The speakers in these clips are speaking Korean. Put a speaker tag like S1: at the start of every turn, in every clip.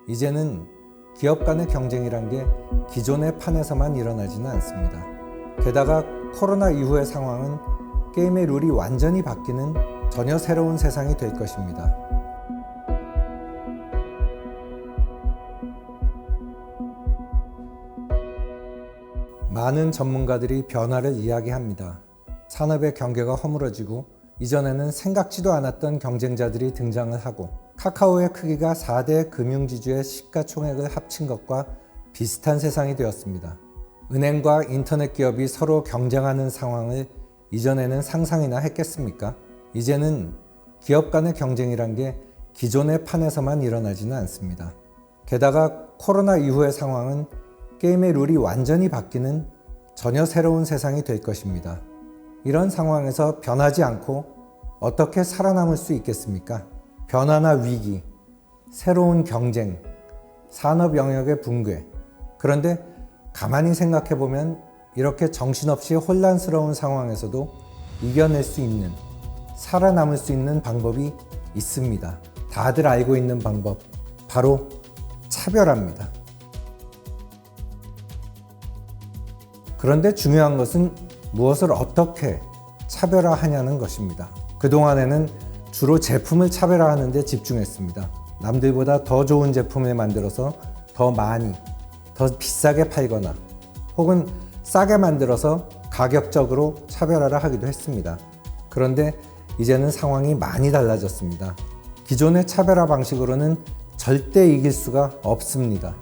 S1: 이제는 기업 간의 경쟁이란 게 기존의 판에서만 일어나지는 않습니다. 게다가 코로나 이후의 상황은 게임의 룰이 완전히 바뀌는 전혀 새로운 세상이 될 것입니다. 많은 전문가들이 변화를 이야기합니다. 산업의 경계가 허물어지고 이전에는 생각지도 않았던 경쟁자들이 등장을 하고 카카오의 크기가 4대 금융지주의 시가총액을 합친 것과 비슷한 세상이 되었습니다. 은행과 인터넷 기업이 서로 경쟁하는 상황을 이전에는 상상이나 했겠습니까? 이제는 기업 간의 경쟁이란 게 기존의 판에서만 일어나지는 않습니다. 게다가 코로나 이후의 상황은 게임의 룰이 완전히 바뀌는 전혀 새로운 세상이 될 것입니다. 이런 상황에서 변하지 않고 어떻게 살아남을 수 있겠습니까? 변화나 위기, 새로운 경쟁, 산업 영역의 붕괴. 그런데 가만히 생각해보면 이렇게 정신없이 혼란스러운 상황에서도 이겨낼 수 있는, 살아남을 수 있는 방법이 있습니다. 다들 알고 있는 방법, 바로 차별화입니다. 그런데 중요한 것은 무엇을 어떻게 차별화하냐는 것입니다. 그동안에는 주로 제품을 차별화하는 데 집중했습니다. 남들보다 더 좋은 제품을 만들어서 더 많이, 더 비싸게 팔거나 혹은 싸게 만들어서 가격적으로 차별화를 하기도 했습니다. 그런데 이제는 상황이 많이 달라졌습니다. 기존의 차별화 방식으로는 절대 이길 수가 없습니다.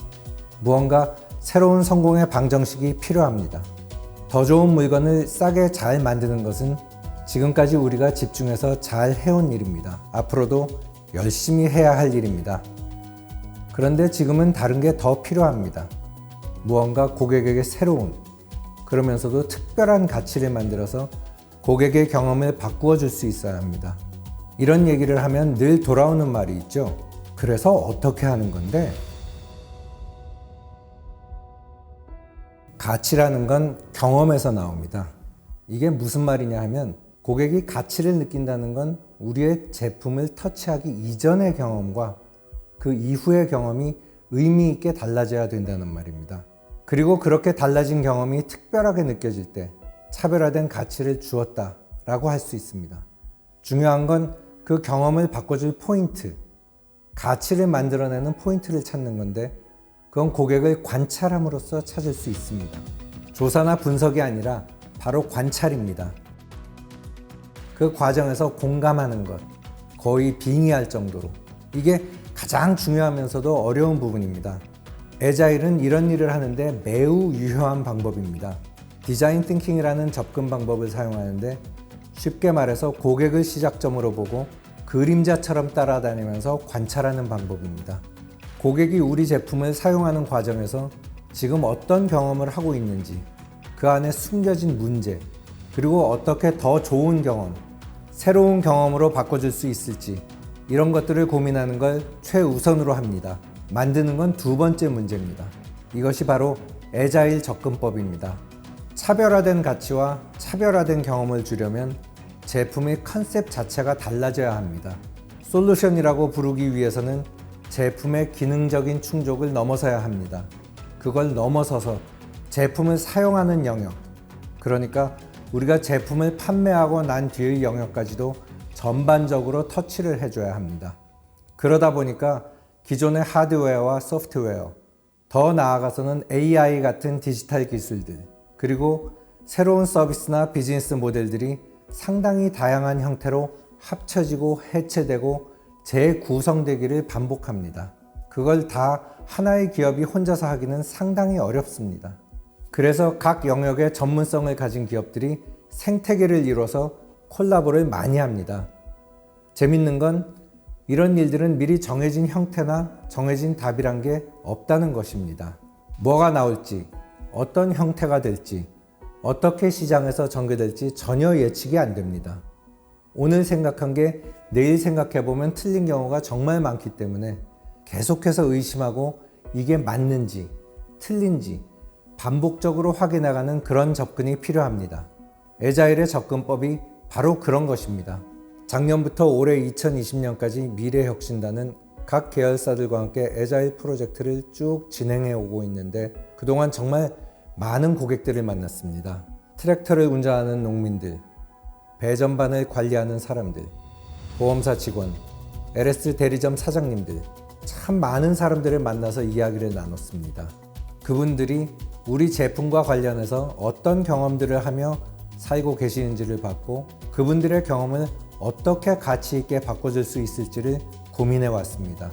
S1: 무언가 새로운 성공의 방정식이 필요합니다. 더 좋은 물건을 싸게 잘 만드는 것은 지금까지 우리가 집중해서 잘 해온 일입니다. 앞으로도 열심히 해야 할 일입니다. 그런데 지금은 다른 게 더 필요합니다. 무언가 고객에게 새로운, 그러면서도 특별한 가치를 만들어서 고객의 경험을 바꾸어 줄 수 있어야 합니다. 이런 얘기를 하면 늘 돌아오는 말이 있죠. 그래서 어떻게 하는 건데? 가치라는 건 경험에서 나옵니다. 이게 무슨 말이냐 하면 고객이 가치를 느낀다는 건 우리의 제품을 터치하기 이전의 경험과 그 이후의 경험이 의미 있게 달라져야 된다는 말입니다. 그리고 그렇게 달라진 경험이 특별하게 느껴질 때 차별화된 가치를 주었다라고 할 수 있습니다. 중요한 건 그 경험을 바꿔줄 포인트, 가치를 만들어내는 포인트를 찾는 건데 그건 고객을 관찰함으로써 찾을 수 있습니다. 조사나 분석이 아니라 바로 관찰입니다. 그 과정에서 공감하는 것, 거의 빙의할 정도로. 이게 가장 중요하면서도 어려운 부분입니다. 애자일은 이런 일을 하는데 매우 유효한 방법입니다. 디자인 띵킹이라는 접근 방법을 사용하는데 쉽게 말해서 고객을 시작점으로 보고 그림자처럼 따라다니면서 관찰하는 방법입니다. 고객이 우리 제품을 사용하는 과정에서 지금 어떤 경험을 하고 있는지, 그 안에 숨겨진 문제, 그리고 어떻게 더 좋은 경험, 새로운 경험으로 바꿔줄 수 있을지 이런 것들을 고민하는 걸 최우선으로 합니다. 만드는 건 두 번째 문제입니다. 이것이 바로 애자일 접근법입니다. 차별화된 가치와 차별화된 경험을 주려면 제품의 컨셉 자체가 달라져야 합니다. 솔루션이라고 부르기 위해서는 제품의 기능적인 충족을 넘어서야 합니다. 그걸 넘어서서 제품을 사용하는 영역, 그러니까 우리가 제품을 판매하고 난 뒤의 영역까지도 전반적으로 터치를 해줘야 합니다. 그러다 보니까 기존의 하드웨어와 소프트웨어, 더 나아가서는 AI 같은 디지털 기술들, 그리고 새로운 서비스나 비즈니스 모델들이 상당히 다양한 형태로 합쳐지고 해체되고 재구성되기를 반복합니다. 그걸 다 하나의 기업이 혼자서 하기는 상당히 어렵습니다. 그래서 각 영역의 전문성을 가진 기업들이 생태계를 이뤄서 콜라보를 많이 합니다. 재밌는 건 이런 일들은 미리 정해진 형태나 정해진 답이란 게 없다는 것입니다. 뭐가 나올지, 어떤 형태가 될지, 어떻게 시장에서 전개될지 전혀 예측이 안 됩니다. 오늘 생각한 게 내일 생각해보면 틀린 경우가 정말 많기 때문에 계속해서 의심하고 이게 맞는지, 틀린지 반복적으로 확인해가는 그런 접근이 필요합니다. 애자일의 접근법이 바로 그런 것입니다. 작년부터 올해 2020년까지 미래혁신단은 각 계열사들과 함께 애자일 프로젝트를 쭉 진행해 오고 있는데 그동안 정말 많은 고객들을 만났습니다. 트랙터를 운전하는 농민들, 배전반을 관리하는 사람들, 보험사 직원, LS 대리점 사장님들, 참 많은 사람들을 만나서 이야기를 나눴습니다. 그분들이 우리 제품과 관련해서 어떤 경험들을 하며 살고 계시는지를 봤고 그분들의 경험을 어떻게 가치 있게 바꿔줄 수 있을지를 고민해 왔습니다.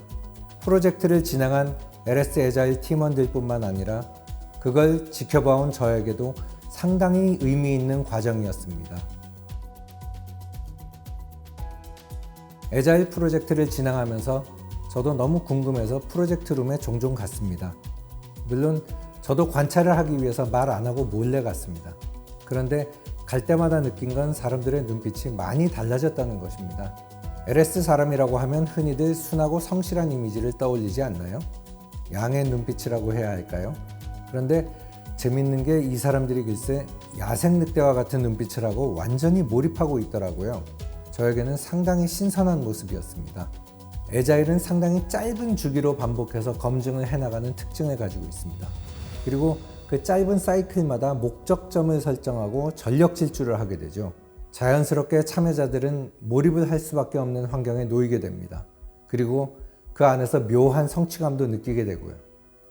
S1: 프로젝트를 진행한 LS 애자일 팀원들뿐만 아니라 그걸 지켜봐온 저에게도 상당히 의미 있는 과정이었습니다. 애자일 프로젝트를 진행하면서 저도 너무 궁금해서 프로젝트룸에 종종 갔습니다. 물론 저도 관찰을 하기 위해서 말 안 하고 몰래 갔습니다. 그런데 갈 때마다 느낀 건 사람들의 눈빛이 많이 달라졌다는 것입니다. LS 사람이라고 하면 흔히들 순하고 성실한 이미지를 떠올리지 않나요? 양의 눈빛이라고 해야 할까요? 그런데 재밌는 게 이 사람들이 글쎄 야생 늑대와 같은 눈빛을 하고 완전히 몰입하고 있더라고요. 저에게는 상당히 신선한 모습이었습니다. 애자일은 상당히 짧은 주기로 반복해서 검증을 해나가는 특징을 가지고 있습니다. 그리고 그 짧은 사이클마다 목적점을 설정하고 전력 질주를 하게 되죠. 자연스럽게 참여자들은 몰입을 할 수밖에 없는 환경에 놓이게 됩니다. 그리고 그 안에서 묘한 성취감도 느끼게 되고요.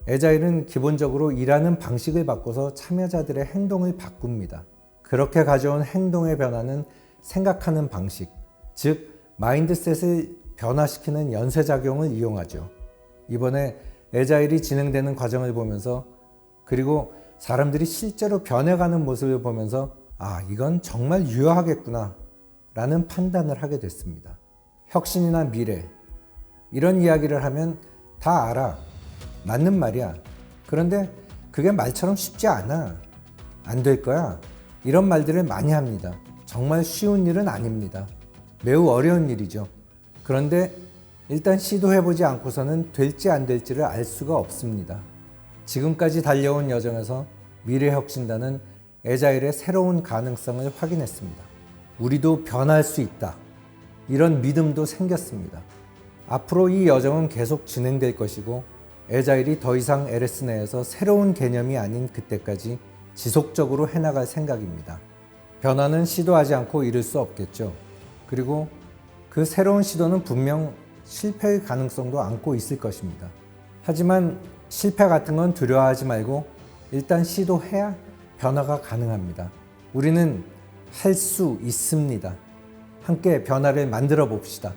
S1: 애자일은 기본적으로 일하는 방식을 바꿔서 참여자들의 행동을 바꿉니다. 그렇게 가져온 행동의 변화는 생각하는 방식, 즉 마인드셋을 변화시키는 연쇄작용을 이용하죠. 이번에 애자일이 진행되는 과정을 보면서 그리고 사람들이 실제로 변해가는 모습을 보면서 이건 정말 유효하겠구나 라는 판단을 하게 됐습니다. 혁신이나 미래 이런 이야기를 하면 다 알아. 맞는 말이야. 그런데 그게 말처럼 쉽지 않아. 안 될 거야. 이런 말들을 많이 합니다. 정말 쉬운 일은 아닙니다. 매우 어려운 일이죠. 그런데 일단 시도해보지 않고서는 될지 안 될지를 알 수가 없습니다. 지금까지 달려온 여정에서 미래혁신단은 애자일의 새로운 가능성을 확인했습니다. 우리도 변할 수 있다. 이런 믿음도 생겼습니다. 앞으로 이 여정은 계속 진행될 것이고 애자일이 더 이상 LS 내에서 새로운 개념이 아닌 그때까지 지속적으로 해나갈 생각입니다. 변화는 시도하지 않고 이룰 수 없겠죠. 그리고 그 새로운 시도는 분명 실패의 가능성도 안고 있을 것입니다. 하지만 실패 같은 건 두려워하지 말고 일단 시도해야 변화가 가능합니다. 우리는 할 수 있습니다. 함께 변화를 만들어 봅시다.